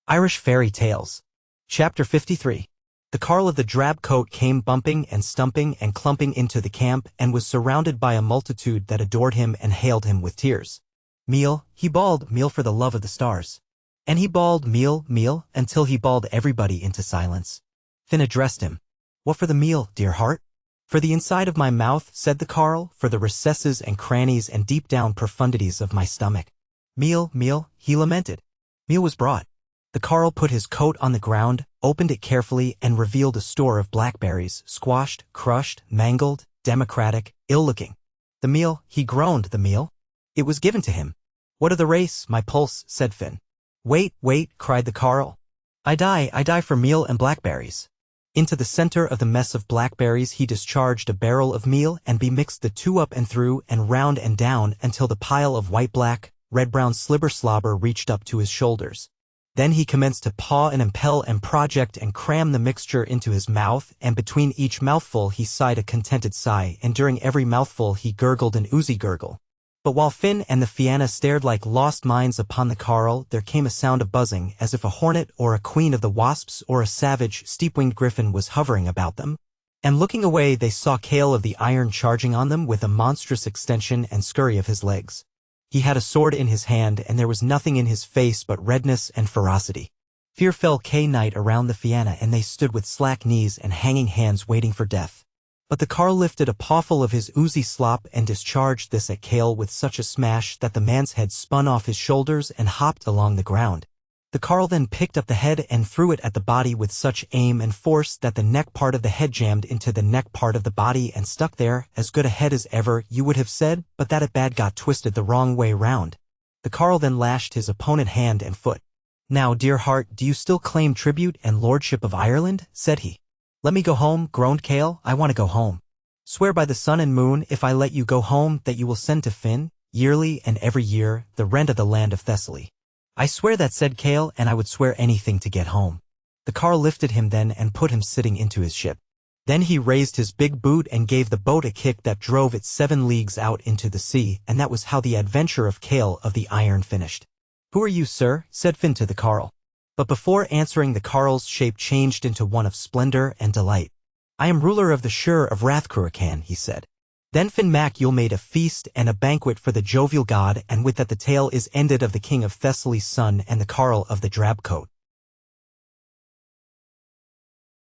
Irish Fairy Tales. Chapter 53. The carle of the drab coat came bumping and stumping and clumping into the camp and was surrounded by a multitude that adored him and hailed him with tears. Meal, he bawled, meal for the love of the stars. And he bawled meal, meal, until he bawled everybody into silence. Finn addressed him. What for the meal, dear heart? For the inside of my mouth, said the carle, for the recesses and crannies and deep down profundities of my stomach. Meal, meal, he lamented. Meal was brought. The carle put his coat on the ground, opened it carefully, and revealed a store of blackberries, squashed, crushed, mangled, democratic, ill-looking. The meal, he groaned, the meal. It was given to him. What of the race, my pulse, said Finn. Wait, wait, cried the carle. I die for meal and blackberries. Into the center of the mess of blackberries he discharged a barrel of meal and bemixed the two up and through and round and down until the pile of white-black, red-brown slobber reached up to his shoulders. Then he commenced to paw and impel and project and cram the mixture into his mouth, and between each mouthful he sighed a contented sigh, and during every mouthful he gurgled an oozy gurgle. But while Finn and the Fianna stared like lost minds upon the carle, there came a sound of buzzing, as if a hornet or a queen of the wasps or a savage, steep-winged griffin was hovering about them. And looking away they saw Cale of the Iron charging on them with a monstrous extension and scurry of his legs. He had a sword in his hand, and there was nothing in his face but redness and ferocity. Fear fell K-night around the Fianna, and they stood with slack knees and hanging hands waiting for death. But the carle lifted a pawful of his oozy slop and discharged this at Cale with such a smash that the man's head spun off his shoulders and hopped along the ground. The carle then picked up the head and threw it at the body with such aim and force that the neck part of the head jammed into the neck part of the body and stuck there, as good a head as ever, you would have said, but that it bad got twisted the wrong way round. The carle then lashed his opponent hand and foot. Now, dear heart, do you still claim tribute and lordship of Ireland? Said he. Let me go home, groaned Cale, I want to go home. Swear by the sun and moon, if I let you go home, that you will send to Finn, yearly and every year, the rent of the land of Thessaly. I swear that, said Cale, and I would swear anything to get home. The carle lifted him then and put him sitting into his ship. Then he raised his big boot and gave the boat a kick that drove it 7 leagues out into the sea, and that was how the adventure of Cale of the Iron finished. Who are you, sir? Said Finn to the carle. But before answering, the carle's shape changed into one of splendor and delight. I am ruler of the Shire of Rathcruachan, he said. Then Finn Mac made a feast and a banquet for the jovial god, and with that the tale is ended of the king of Thessaly's son and the carle of the drab coat.